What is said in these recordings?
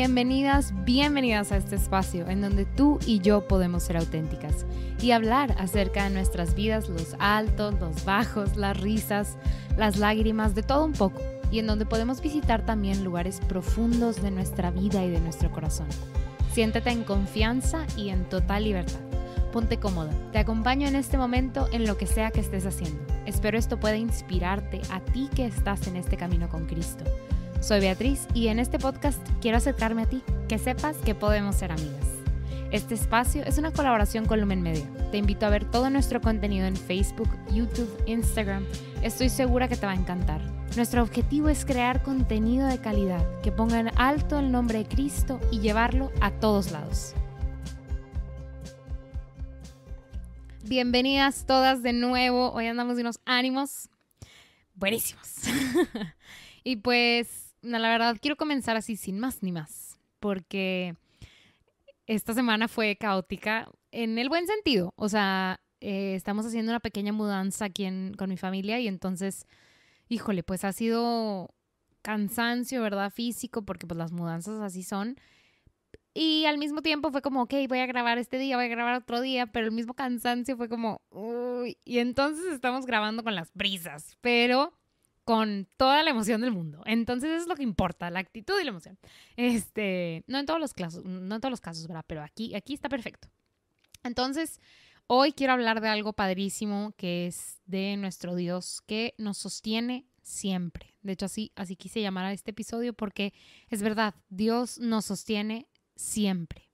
bienvenidas a este espacio en donde tú y yo podemos ser auténticas y hablar acerca de nuestras vidas, los altos, los bajos, las risas, las lágrimas, de todo un poco, y en donde podemos visitar también lugares profundos de nuestra vida y de nuestro corazón. Siéntete en confianza y en total libertad. Ponte cómoda, te acompaño en este momento en lo que sea que estés haciendo. Espero esto pueda inspirarte a ti que estás en este camino con Cristo. Soy Beatriz y en este podcast quiero acercarme a ti, que sepas que podemos ser amigas. Este espacio es una colaboración con Lumen Media. Te invito a ver todo nuestro contenido en Facebook, YouTube, Instagram. Estoy segura que te va a encantar. Nuestro objetivo es crear contenido de calidad que ponga en alto el nombre de Cristo y llevarlo a todos lados. Bienvenidas todas de nuevo. Hoy andamos de unos ánimos buenísimos. Y pues, la verdad, quiero comenzar así sin más ni más, porque esta semana fue caótica en el buen sentido. O sea, estamos haciendo una pequeña mudanza aquí con mi familia y entonces, híjole, pues ha sido cansancio, ¿verdad? Físico, porque pues las mudanzas así son. Y al mismo tiempo fue como, ok, voy a grabar este día, voy a grabar otro día, pero el mismo cansancio fue como, uy. Y entonces estamos grabando con las prisas, pero con toda la emoción del mundo. Entonces eso es lo que importa, la actitud y la emoción. No en todos los casos, ¿verdad? Pero aquí está perfecto. Entonces, hoy quiero hablar de algo padrísimo que es de nuestro Dios que nos sostiene siempre. De hecho, así quise llamar a este episodio porque es verdad, Dios nos sostiene siempre.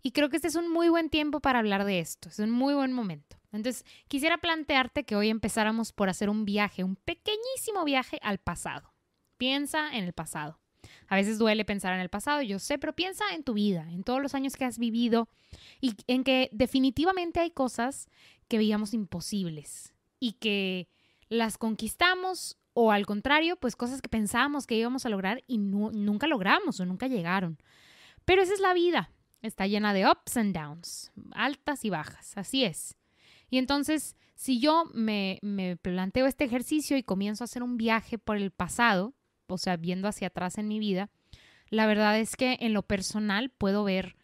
Y creo que este es un muy buen tiempo para hablar de esto, es un muy buen momento. Entonces, quisiera plantearte que hoy empezáramos por hacer un viaje, un pequeñísimo viaje al pasado. Piensa en el pasado. A veces duele pensar en el pasado, yo sé, pero piensa en tu vida, en todos los años que has vivido y en que definitivamente hay cosas que veíamos imposibles y que las conquistamos o al contrario, pues cosas que pensábamos que íbamos a lograr y nunca logramos o nunca llegaron. Pero esa es la vida. Está llena de ups and downs, altas y bajas, así es. Y entonces, si yo me planteo este ejercicio y comienzo a hacer un viaje por el pasado, o sea, viendo hacia atrás en mi vida, la verdad es que en lo personal puedo ver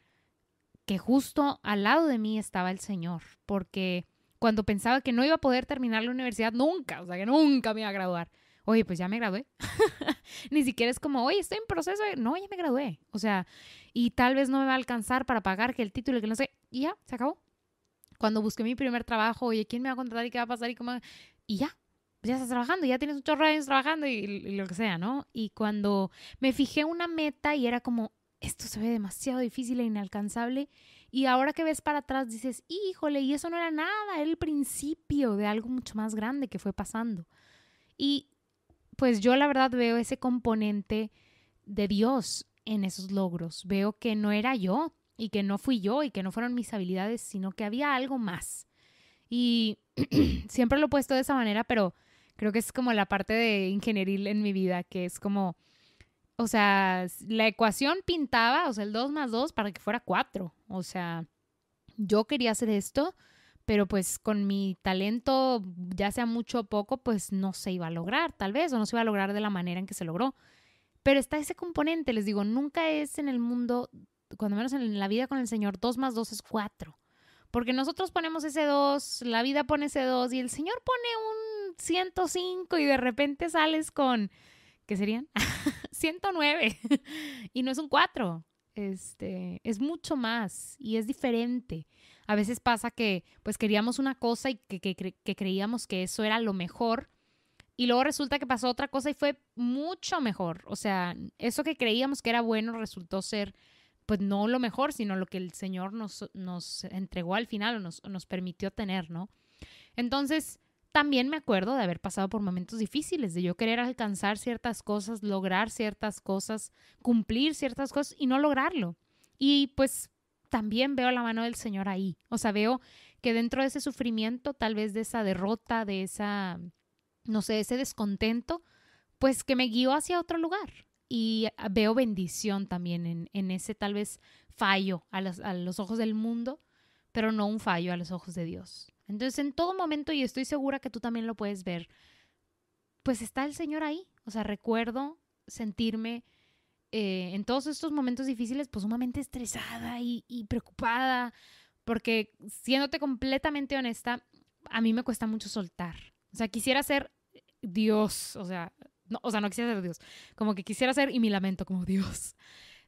que justo al lado de mí estaba el Señor, porque cuando pensaba que no iba a poder terminar la universidad nunca, o sea, que nunca me iba a graduar, oye, pues ya me gradué. Ni siquiera es como, oye, estoy en proceso no, ya me gradué. O sea, y tal vez no me va a alcanzar para pagar que el título, que no sé, y ya, se acabó. Cuando busqué mi primer trabajo, oye, ¿quién me va a contratar y qué va a pasar? Y ya estás trabajando, ya tienes un chorro de años trabajando y lo que sea, ¿no? Y cuando me fijé una meta y era como, esto se ve demasiado difícil e inalcanzable, y ahora que ves para atrás dices, híjole, y eso no era nada, era el principio de algo mucho más grande que fue pasando. Y pues yo la verdad veo ese componente de Dios en esos logros. Veo que no era yo y que no fui yo y que no fueron mis habilidades, sino que había algo más. Y siempre lo he puesto de esa manera, pero creo que es como la parte de ingenieril en mi vida, que es como, o sea, la ecuación pintaba, o sea, el 2 más 2 para que fuera 4. O sea, yo quería hacer esto, pero pues con mi talento, ya sea mucho o poco, pues no se iba a lograr, tal vez, o no se iba a lograr de la manera en que se logró. Pero está ese componente, les digo, nunca es en el mundo, cuando menos en la vida con el Señor, 2 más 2 es 4. Porque nosotros ponemos ese 2, la vida pone ese 2 y el Señor pone un 105 y de repente sales con, ¿qué serían? 109 y no es un 4. Es mucho más y es diferente. A veces pasa que pues queríamos una cosa y que creíamos que eso era lo mejor y luego resulta que pasó otra cosa y fue mucho mejor. O sea, eso que creíamos que era bueno resultó ser pues no lo mejor, sino lo que el Señor nos entregó al final o nos permitió tener, ¿no? Entonces, también me acuerdo de haber pasado por momentos difíciles, de yo querer alcanzar ciertas cosas, lograr ciertas cosas, cumplir ciertas cosas y no lograrlo. Y pues también veo la mano del Señor ahí. O sea, veo que dentro de ese sufrimiento, tal vez de esa derrota, de esa, no sé, ese descontento, pues que me guió hacia otro lugar. Y veo bendición también en ese tal vez fallo a los ojos del mundo, pero no un fallo a los ojos de Dios. Entonces, en todo momento, y estoy segura que tú también lo puedes ver, pues está el Señor ahí. O sea, recuerdo sentirme en todos estos momentos difíciles, pues sumamente estresada y preocupada, porque siéndote completamente honesta, a mí me cuesta mucho soltar. O sea, quisiera ser Dios, no quisiera ser Dios, como que quisiera ser, y mi lamento como Dios,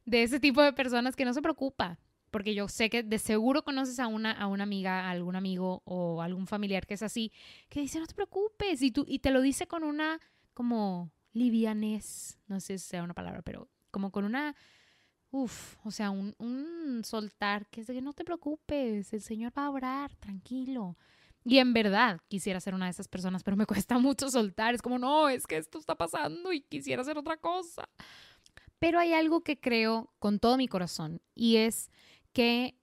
de ese tipo de personas que no se preocupa, porque yo sé que de seguro conoces a una amiga, a algún amigo o algún familiar que es así, que dice, no te preocupes, y te lo dice con una como livianez, no sé si sea una palabra, pero como con una, un soltar, que es de que no te preocupes, el Señor va a orar, tranquilo. Y en verdad quisiera ser una de esas personas, pero me cuesta mucho soltar. Es como, no, es que esto está pasando y quisiera hacer otra cosa. Pero hay algo que creo con todo mi corazón y es que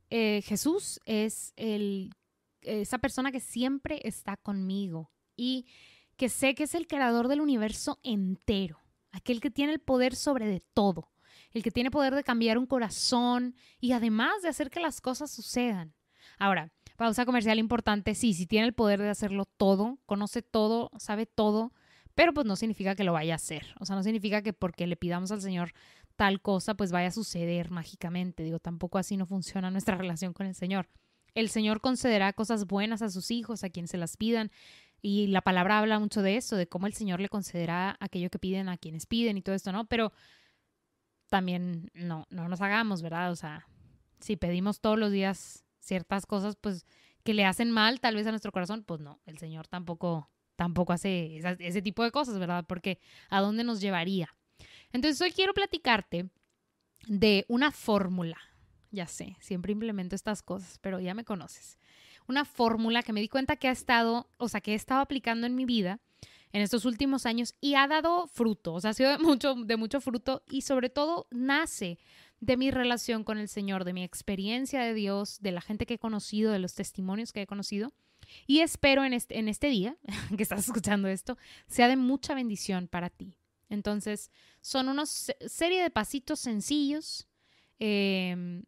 Jesús es esa persona que siempre está conmigo y que sé que es el creador del universo entero, aquel que tiene el poder sobre de todo, el que tiene poder de cambiar un corazón y además de hacer que las cosas sucedan. Ahora, pausa comercial importante, sí tiene el poder de hacerlo todo, conoce todo, sabe todo, pero pues no significa que lo vaya a hacer. O sea, no significa que porque le pidamos al Señor tal cosa, pues vaya a suceder mágicamente. Digo, tampoco así no funciona nuestra relación con el Señor. El Señor concederá cosas buenas a sus hijos, a quienes se las pidan. Y la palabra habla mucho de eso, de cómo el Señor le concederá aquello que piden a quienes piden y todo esto, ¿no? Pero también no nos hagamos, ¿verdad? O sea, si pedimos todos los días ciertas cosas, pues que le hacen mal tal vez a nuestro corazón, pues no, el Señor tampoco hace ese tipo de cosas, ¿verdad? Porque ¿a dónde nos llevaría? Entonces hoy quiero platicarte de una fórmula. Ya sé, siempre implemento estas cosas, pero ya me conoces. Una fórmula que me di cuenta que que he estado aplicando en mi vida en estos últimos años y ha dado fruto. O sea, ha sido de mucho fruto y sobre todo nace de mi relación con el Señor, de mi experiencia de Dios, de la gente que he conocido, de los testimonios que he conocido. Y espero en este día que estás escuchando esto, sea de mucha bendición para ti. Entonces, son una serie de pasitos sencillos que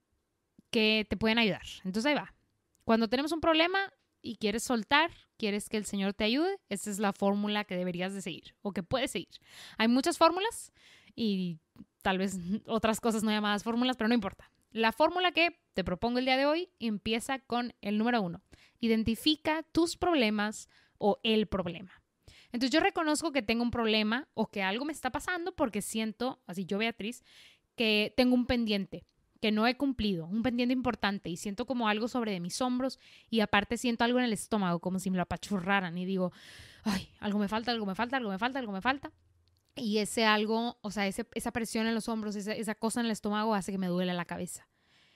te pueden ayudar. Entonces, ahí va. Cuando tenemos un problema y quieres soltar, quieres que el Señor te ayude, esa es la fórmula que deberías de seguir o que puedes seguir. Hay muchas fórmulas y tal vez otras cosas no llamadas fórmulas, pero no importa. La fórmula que te propongo el día de hoy empieza con el número 1. Identifica tus problemas o el problema. Entonces yo reconozco que tengo un problema o que algo me está pasando porque siento, así yo Beatriz, que tengo un pendiente que no he cumplido, un pendiente importante y siento como algo sobre de mis hombros y aparte siento algo en el estómago como si me lo apachurraran y digo, ay, algo me falta, algo me falta, algo me falta, algo me falta. Y ese algo, o sea, esa presión en los hombros, esa cosa en el estómago hace que me duele la cabeza.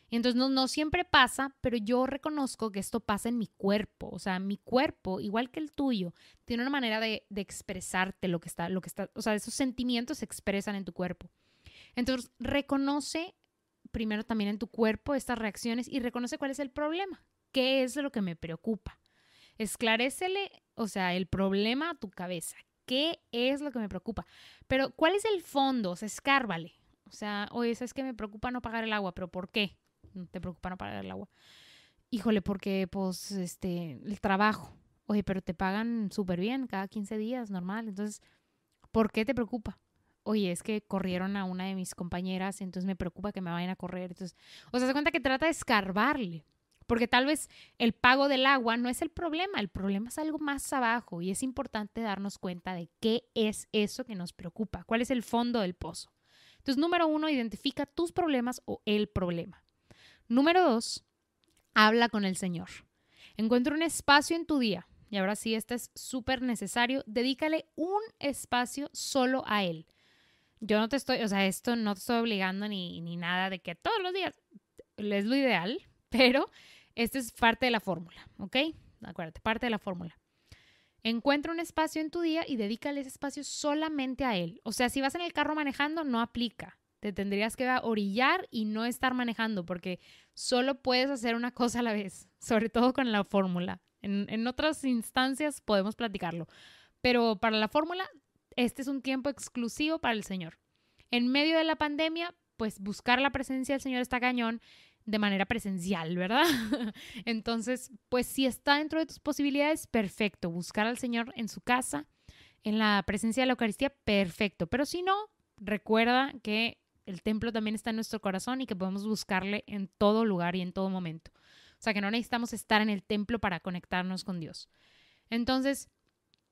Y entonces no siempre pasa, pero yo reconozco que esto pasa en mi cuerpo. O sea, mi cuerpo, igual que el tuyo, tiene una manera de expresarte lo que está, o sea, esos sentimientos se expresan en tu cuerpo. Entonces, reconoce primero también en tu cuerpo estas reacciones y reconoce cuál es el problema. ¿Qué es lo que me preocupa? Esclarécele, o sea, el problema a tu cabeza. ¿Qué es lo que me preocupa? Pero, ¿cuál es el fondo? O sea, escárbale. O sea, oye, ¿sabes que me preocupa no pagar el agua? ¿Pero por qué no te preocupa no pagar el agua? Híjole, porque, pues, el trabajo. Oye, pero te pagan súper bien cada 15 días, normal. Entonces, ¿por qué te preocupa? Oye, es que corrieron a una de mis compañeras, entonces me preocupa que me vayan a correr. Entonces, o sea, se cuenta que trata de escarbarle, porque tal vez el pago del agua no es el problema es algo más abajo y es importante darnos cuenta de qué es eso que nos preocupa, cuál es el fondo del pozo. Entonces, número 1, identifica tus problemas o el problema. Número 2, habla con el Señor. Encuentra un espacio en tu día, y ahora sí, este es súper necesario, dedícale un espacio solo a Él. Yo no te estoy, o sea, esto no te estoy obligando ni nada de que todos los días es lo ideal, pero esta es parte de la fórmula, ¿ok? Acuérdate, parte de la fórmula. Encuentra un espacio en tu día y dedícale ese espacio solamente a él. O sea, si vas en el carro manejando, no aplica. Te tendrías que orillar y no estar manejando porque solo puedes hacer una cosa a la vez, sobre todo con la fórmula. En otras instancias podemos platicarlo, pero para la fórmula, este es un tiempo exclusivo para el Señor. En medio de la pandemia, pues buscar la presencia del Señor está cañón de manera presencial, ¿verdad? Entonces, pues si está dentro de tus posibilidades, perfecto. Buscar al Señor en su casa, en la presencia de la Eucaristía, perfecto. Pero si no, recuerda que el templo también está en nuestro corazón y que podemos buscarle en todo lugar y en todo momento. O sea, que no necesitamos estar en el templo para conectarnos con Dios. Entonces,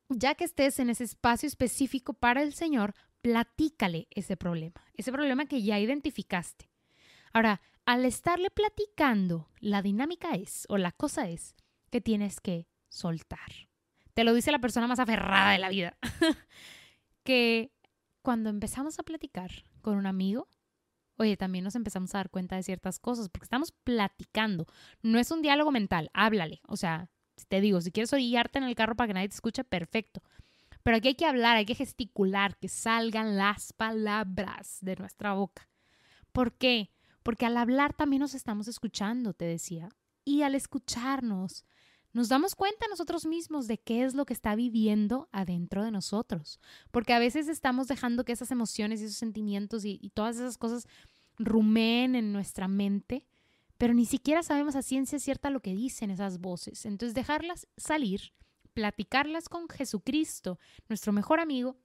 ya que estés en ese espacio específico para el Señor, platícale ese problema que ya identificaste. Ahora, al estarle platicando, la dinámica es, o la cosa es, que tienes que soltar. Te lo dice la persona más aferrada de la vida. Que cuando empezamos a platicar con un amigo, oye, también nos empezamos a dar cuenta de ciertas cosas, porque estamos platicando. No es un diálogo mental, háblale. O sea, te digo, si quieres orillarte en el carro para que nadie te escuche, perfecto. Pero aquí hay que hablar, hay que gesticular, que salgan las palabras de nuestra boca. ¿Por qué? Porque al hablar también nos estamos escuchando, te decía. Y al escucharnos, nos damos cuenta nosotros mismos de qué es lo que está viviendo adentro de nosotros. Porque a veces estamos dejando que esas emociones y esos sentimientos y todas esas cosas rumeen en nuestra mente, pero ni siquiera sabemos a ciencia cierta lo que dicen esas voces. Entonces dejarlas salir, platicarlas con Jesucristo, nuestro mejor amigo,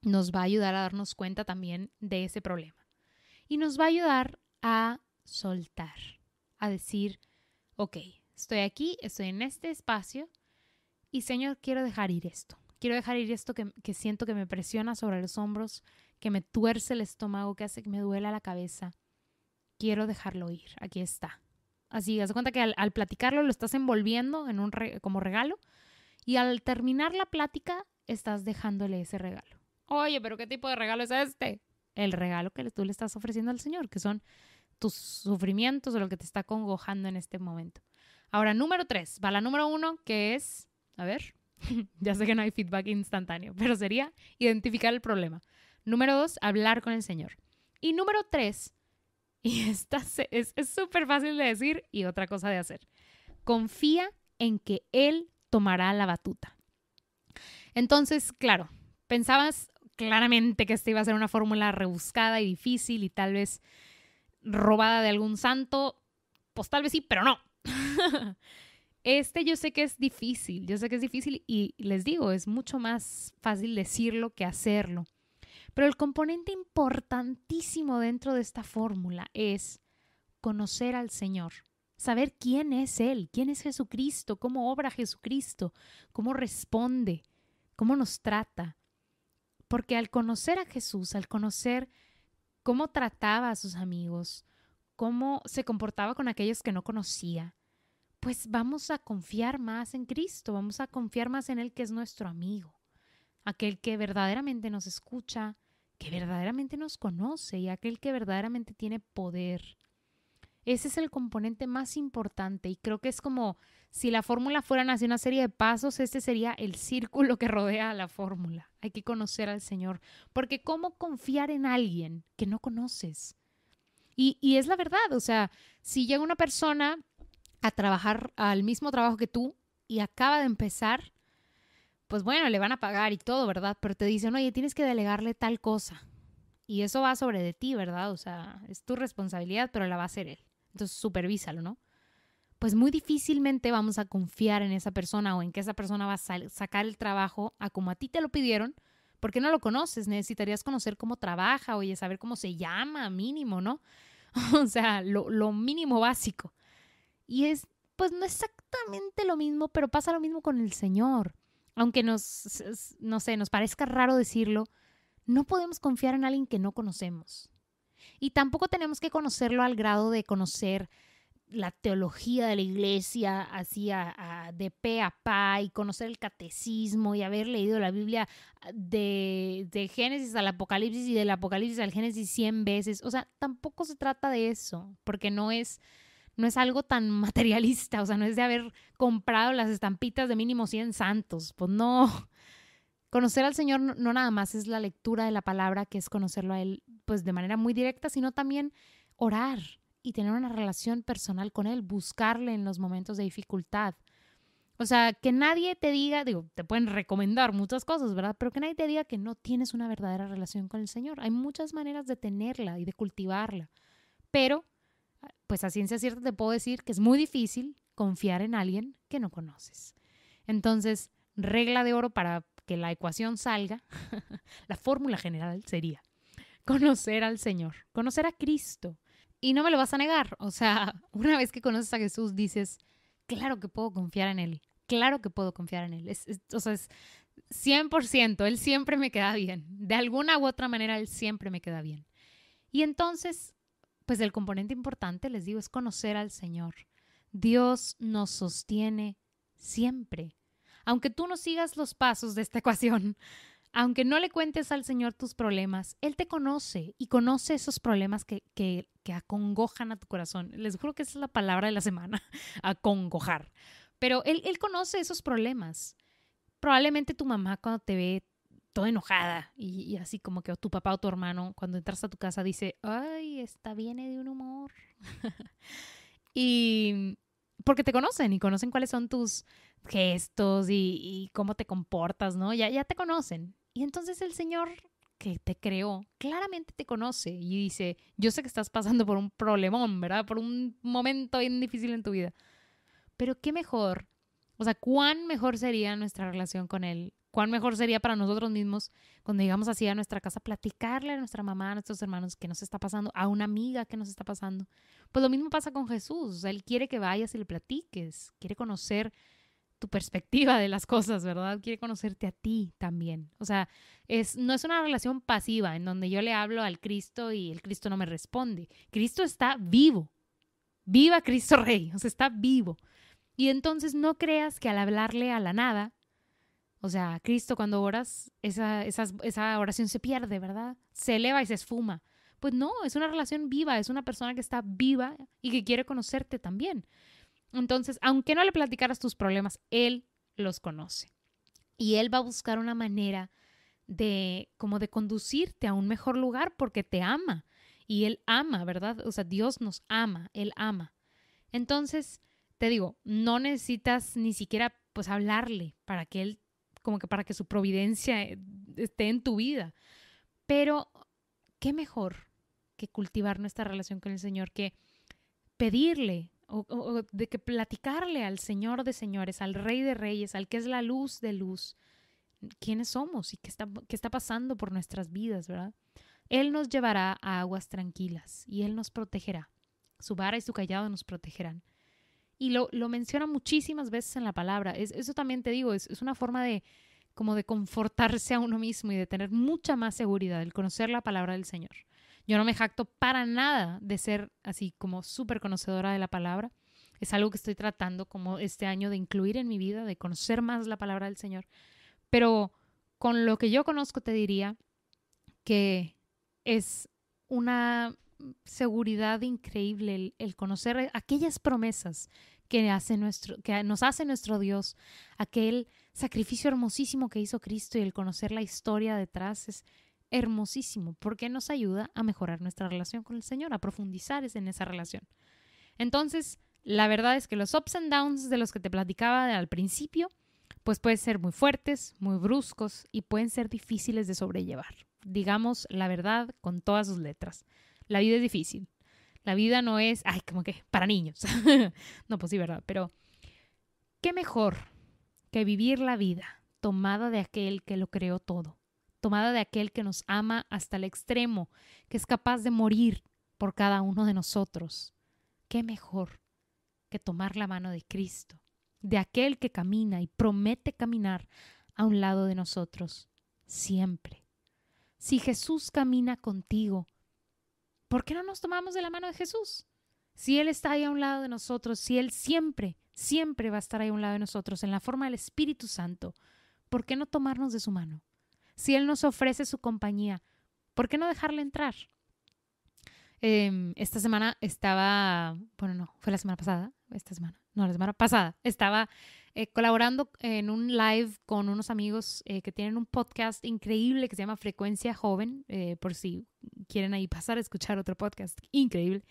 nos va a ayudar a darnos cuenta también de ese problema. Y nos va a ayudar a soltar, a decir, ok, estoy aquí, estoy en este espacio y Señor, quiero dejar ir esto. Quiero dejar ir esto que siento que me presiona sobre los hombros, que me tuerce el estómago, que hace que me duela la cabeza. Quiero dejarlo ir, aquí está. Así, haz de cuenta que al platicarlo lo estás envolviendo en como regalo y al terminar la plática estás dejándole ese regalo. Oye, pero ¿qué tipo de regalo es este? El regalo que tú le estás ofreciendo al Señor, que son tus sufrimientos o lo que te está congojando en este momento. Ahora, número 3, va la número 1, que es, a ver, ya sé que no hay feedback instantáneo, pero sería identificar el problema. Número 2, hablar con el Señor. Y número 3, y esta es súper fácil de decir y otra cosa de hacer, confía en que Él tomará la batuta. Entonces, claro, pensabas claramente que esta iba a ser una fórmula rebuscada y difícil y tal vez robada de algún santo, pues tal vez sí, pero no. Yo sé que es difícil y les digo, es mucho más fácil decirlo que hacerlo. Pero el componente importantísimo dentro de esta fórmula es conocer al Señor, saber quién es Él, quién es Jesucristo, cómo obra Jesucristo, cómo responde, cómo nos trata. Porque al conocer a Jesús, al conocer cómo trataba a sus amigos, cómo se comportaba con aquellos que no conocía, pues vamos a confiar más en Cristo, vamos a confiar más en Él que es nuestro amigo, aquel que verdaderamente nos escucha, que verdaderamente nos conoce y aquel que verdaderamente tiene poder. Ese es el componente más importante y creo que es como si la fórmula fueran así una serie de pasos, este sería el círculo que rodea a la fórmula. Hay que conocer al Señor, porque ¿cómo confiar en alguien que no conoces? Y es la verdad, o sea, si llega una persona a trabajar al mismo trabajo que tú y acaba de empezar, pues bueno, le van a pagar y todo, ¿verdad? Pero te dicen, oye, tienes que delegarle tal cosa. Y eso va sobre de ti, ¿verdad? O sea, es tu responsabilidad, pero la va a hacer él. Entonces, supervísalo, ¿no? Pues muy difícilmente vamos a confiar en esa persona o en que esa persona va a sacar el trabajo a como a ti te lo pidieron, porque no lo conoces. Necesitarías conocer cómo trabaja, oye, saber cómo se llama, mínimo, ¿no? O sea, lo mínimo básico. Y pues no exactamente lo mismo, pero pasa lo mismo con el Señor. Aunque no sé, nos parezca raro decirlo, no podemos confiar en alguien que no conocemos. Y tampoco tenemos que conocerlo al grado de conocer la teología de la iglesia así de pe a pa y conocer el catecismo y haber leído la Biblia de Génesis al Apocalipsis y del Apocalipsis al Génesis 100 veces. O sea, tampoco se trata de eso, porque no es algo tan materialista, o sea, no es de haber comprado las estampitas de mínimo 100 santos, pues no. Conocer al Señor no nada más es la lectura de la palabra, que es conocerlo a Él pues de manera muy directa, sino también orar y tener una relación personal con Él, buscarle en los momentos de dificultad. O sea, que nadie te diga, digo, te pueden recomendar muchas cosas, ¿verdad? Pero que nadie te diga que no tienes una verdadera relación con el Señor. Hay muchas maneras de tenerla y de cultivarla, pero pues a ciencia cierta te puedo decir que es muy difícil confiar en alguien que no conoces. Entonces, regla de oro para que la ecuación salga, la fórmula general sería, conocer al Señor, conocer a Cristo. Y no me lo vas a negar. O sea, una vez que conoces a Jesús, dices, claro que puedo confiar en Él. Claro que puedo confiar en Él. O sea, es 100%. Él siempre me queda bien. De alguna u otra manera, Él siempre me queda bien. Y entonces, pues el componente importante, les digo, es conocer al Señor. Dios nos sostiene siempre. Aunque tú no sigas los pasos de esta ecuación, aunque no le cuentes al Señor tus problemas, Él te conoce y conoce esos problemas que acongojan a tu corazón. Les juro que esa es la palabra de la semana, acongojar. Pero él conoce esos problemas. Probablemente tu mamá cuando te ve toda enojada y así como que o tu papá o tu hermano cuando entras a tu casa dice, ay, esta viene de un humor. Y porque te conocen y conocen cuáles son tus gestos y cómo te comportas, ¿no? Ya te conocen. Y entonces el Señor que te creó claramente te conoce y dice, yo sé que estás pasando por un problemón, ¿verdad? Por un momento bien difícil en tu vida. Pero qué mejor, o sea, cuán mejor sería nuestra relación con Él, cuán mejor sería para nosotros mismos cuando llegamos así a nuestra casa, platicarle a nuestra mamá, a nuestros hermanos qué nos está pasando, a una amiga qué nos está pasando. Pues lo mismo pasa con Jesús, o sea, Él quiere que vayas y le platiques, quiere conocer tu perspectiva de las cosas, ¿verdad? Quiere conocerte a ti también. O sea, no es una relación pasiva en donde yo le hablo al Cristo y el Cristo no me responde. Cristo está vivo. Viva Cristo Rey, o sea, está vivo. Y entonces no creas que al hablarle a la nada, o sea, Cristo cuando oras, esa oración se pierde, ¿verdad? Se eleva y se esfuma. Pues no, es una relación viva, es una persona que está viva y que quiere conocerte también. Entonces, aunque no le platicaras tus problemas, Él los conoce. Y Él va a buscar una manera como de conducirte a un mejor lugar porque te ama. Y Él ama, ¿verdad? O sea, Dios nos ama, Él ama. Entonces, te digo, no necesitas ni siquiera pues hablarle para que Él, como que para que su providencia esté en tu vida. Pero, ¿qué mejor que cultivar nuestra relación con el Señor que pedirle o de que platicarle al Señor de señores, al Rey de reyes, al que es la luz de luz, quiénes somos y qué está pasando por nuestras vidas, ¿verdad? Él nos llevará a aguas tranquilas y Él nos protegerá. Su vara y su callado nos protegerán. Y lo menciona muchísimas veces en la palabra. Eso también te digo, es una forma de como de confortarse a uno mismo y de tener mucha más seguridad, el conocer la palabra del Señor. Yo no me jacto para nada de ser así como súper conocedora de la palabra. Es algo que estoy tratando como este año de incluir en mi vida, de conocer más la palabra del Señor. Pero con lo que yo conozco te diría que es una seguridad increíble el conocer aquellas promesas que nos hace nuestro Dios, aquel sacrificio hermosísimo que hizo Cristo y el conocer la historia detrás es hermosísimo porque nos ayuda a mejorar nuestra relación con el Señor, a profundizar en esa relación. Entonces, la verdad es que los ups and downs de los que te platicaba al principio, pues pueden ser muy fuertes, muy bruscos y pueden ser difíciles de sobrellevar. Digamos la verdad con todas sus letras. La vida es difícil. La vida no es, como que para niños. No, pues sí, ¿verdad? Pero, ¿qué mejor que vivir la vida tomada de aquel que lo creó todo? Tomada de aquel que nos ama hasta el extremo, que es capaz de morir por cada uno de nosotros. ¿Qué mejor que tomar la mano de Cristo? De aquel que camina y promete caminar a un lado de nosotros, siempre. Si Jesús camina contigo, ¿por qué no nos tomamos de la mano de Jesús? Si Él está ahí a un lado de nosotros, si Él siempre, siempre va a estar ahí a un lado de nosotros en la forma del Espíritu Santo, ¿por qué no tomarnos de su mano? Si Él nos ofrece su compañía, ¿por qué no dejarle entrar? Esta semana estaba, fue la semana pasada, la semana pasada, estaba colaborando en un live con unos amigos que tienen un podcast increíble que se llama Frecuencia Joven, por si quieren ahí pasar a escuchar otro podcast increíble.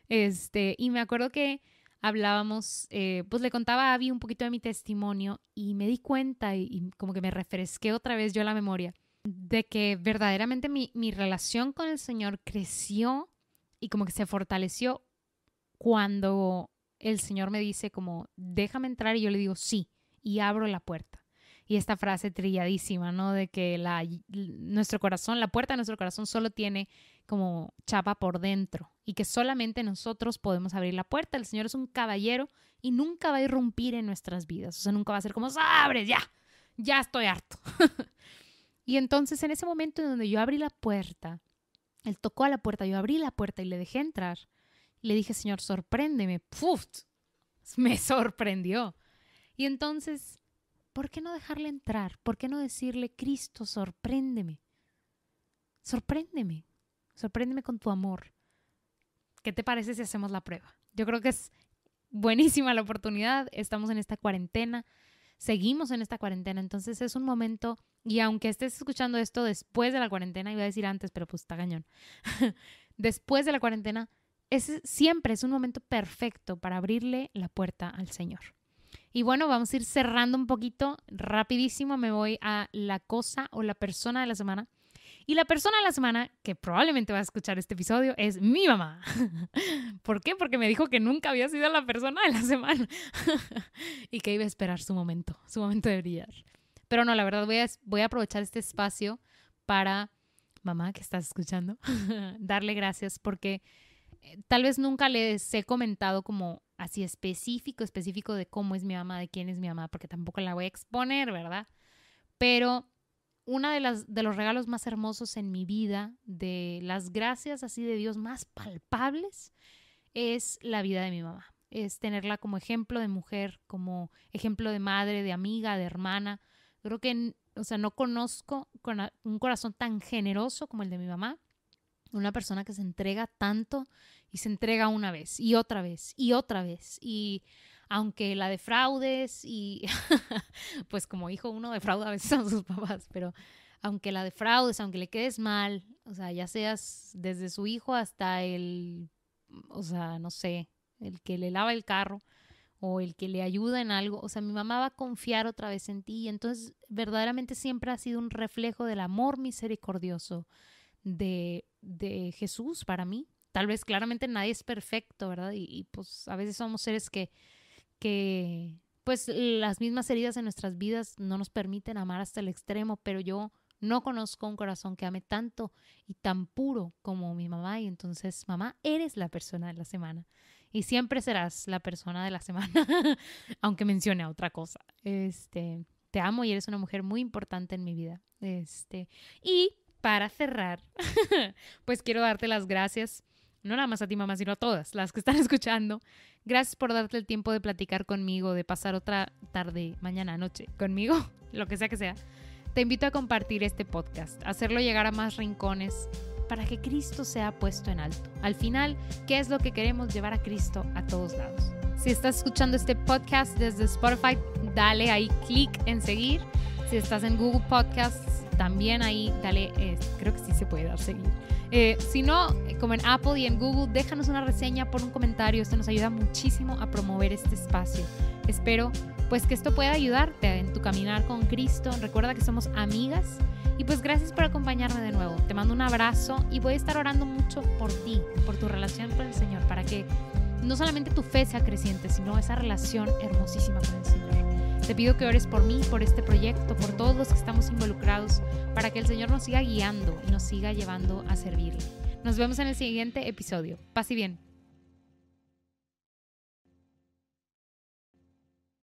Y me acuerdo que hablábamos, pues le contaba a Abby un poquito de mi testimonio y me di cuenta y como que me refresqué otra vez yo la memoria de que verdaderamente mi relación con el Señor creció y como que se fortaleció cuando el Señor me dice como, déjame entrar y yo le digo sí y abro la puerta. Y esta frase trilladísima, ¿no? De que nuestro corazón, la puerta de nuestro corazón solo tiene como chapa por dentro y que solamente nosotros podemos abrir la puerta. El Señor es un caballero y nunca va a irrumpir en nuestras vidas. O sea, nunca va a ser como, ¡abres! Ya estoy harto. Y entonces en ese momento en donde yo abrí la puerta, Él tocó a la puerta, yo abrí la puerta y le dejé entrar. Y le dije, Señor, sorpréndeme. ¡Puf! Me sorprendió. Y entonces, ¿por qué no dejarle entrar? ¿Por qué no decirle, Cristo, sorpréndeme? Sorpréndeme. Sorpréndeme con tu amor. ¿Qué te parece si hacemos la prueba? Yo creo que es buenísima la oportunidad. Estamos en esta cuarentena. Seguimos en esta cuarentena. Entonces es un momento, y aunque estés escuchando esto después de la cuarentena, iba a decir antes, pero pues está cañón. Después de la cuarentena, siempre es un momento perfecto para abrirle la puerta al Señor. Y bueno, vamos a ir cerrando un poquito, rapidísimo me voy a la cosa o la persona de la semana. Y la persona de la semana, que probablemente va a escuchar este episodio, es mi mamá. ¿Por qué? Porque me dijo que nunca había sido la persona de la semana y que iba a esperar su momento de brillar. Pero no, la verdad voy a aprovechar este espacio para, mamá que estás escuchando, darle gracias porque tal vez nunca les he comentado como así específico de cómo es mi mamá, de quién es mi mamá, porque tampoco la voy a exponer, ¿verdad? Pero una de los regalos más hermosos en mi vida, de las gracias así de Dios más palpables, es la vida de mi mamá. Es tenerla como ejemplo de mujer, como ejemplo de madre, de amiga, de hermana. Creo que, no conozco un corazón tan generoso como el de mi mamá. Una persona que se entrega tanto y se entrega una vez y otra vez y otra vez. Y aunque la defraudes y pues como hijo uno defrauda a veces a sus papás, pero aunque la defraudes, aunque le quedes mal, o sea, ya seas desde su hijo hasta el que le lava el carro o el que le ayuda en algo, o sea, mi mamá va a confiar otra vez en ti y entonces verdaderamente siempre ha sido un reflejo del amor misericordioso de Jesús para mí. Tal vez claramente nadie es perfecto, ¿verdad? Y pues a veces somos seres que pues las mismas heridas en nuestras vidas no nos permiten amar hasta el extremo, pero yo no conozco un corazón que ame tanto y tan puro como mi mamá. Y entonces, mamá, eres la persona de la semana y siempre serás la persona de la semana, aunque mencione a otra cosa. Te amo y eres una mujer muy importante en mi vida. Y para cerrar, pues quiero darte las gracias, no nada más a ti, mamá, sino a todas las que están escuchando. Gracias por darte el tiempo de platicar conmigo, de pasar otra tarde, mañana, noche conmigo, lo que sea. Te invito a compartir este podcast, a hacerlo llegar a más rincones para que Cristo sea puesto en alto. Al final, ¿qué es lo que queremos? Llevar a Cristo a todos lados. Si estás escuchando este podcast desde Spotify, dale ahí clic en seguir. Si estás en Google Podcasts, también ahí dale, creo que sí se puede dar seguir. Si no, como en Apple y en Google, déjanos una reseña, pon un comentario. Esto nos ayuda muchísimo a promover este espacio. Espero pues que esto pueda ayudarte en tu caminar con Cristo. Recuerda que somos amigas y pues gracias por acompañarme de nuevo. Te mando un abrazo y voy a estar orando mucho por ti, por tu relación con el Señor, para que no solamente tu fe sea creciente, sino esa relación hermosísima con el Señor. Te pido que ores por mí, por este proyecto, por todos los que estamos involucrados, para que el Señor nos siga guiando y nos siga llevando a servirle. Nos vemos en el siguiente episodio. Paz y bien.